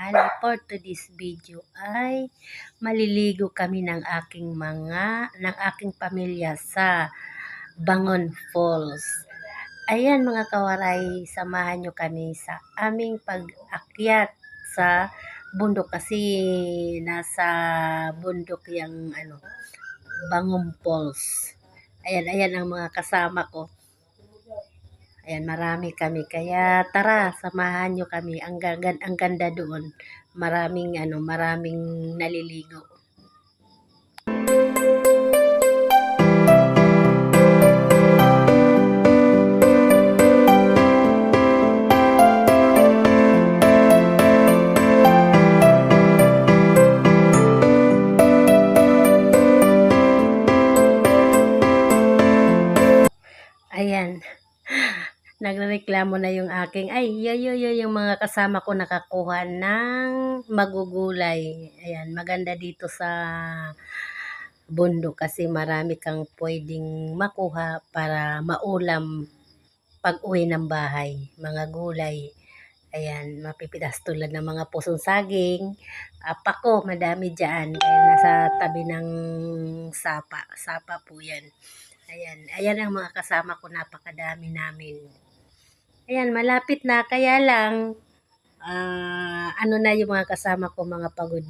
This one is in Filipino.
tanghali. For today's video ay maliligo kami ng aking pamilya sa Bangon Falls. Ayan mga kawaray, samahan nyo kami sa aming pag-akyat sa bundok kasi nasa bundok yung Bangon Falls. Ayan ang mga kasama ko. Ayan, marami kami. Kaya tara, samahan nyo kami. Ang ganda doon. Maraming naliligo. Ayan. Nagrereklamo na yung yung mga kasama ko nakakuha ng magugulay. Ayan, maganda dito sa bundok kasi marami kang pwedeng makuha para maulam pag uwi ng bahay. Mga gulay. Ayan, mapipitas tulad ng mga pusong saging. Pako, madami dyan. Kaya nasa tabi ng sapa. Sapa po yan. Ayan ang mga kasama ko, napakadami namin. Ayan, malapit na, kaya lang, na yung mga kasama ko, mga pagod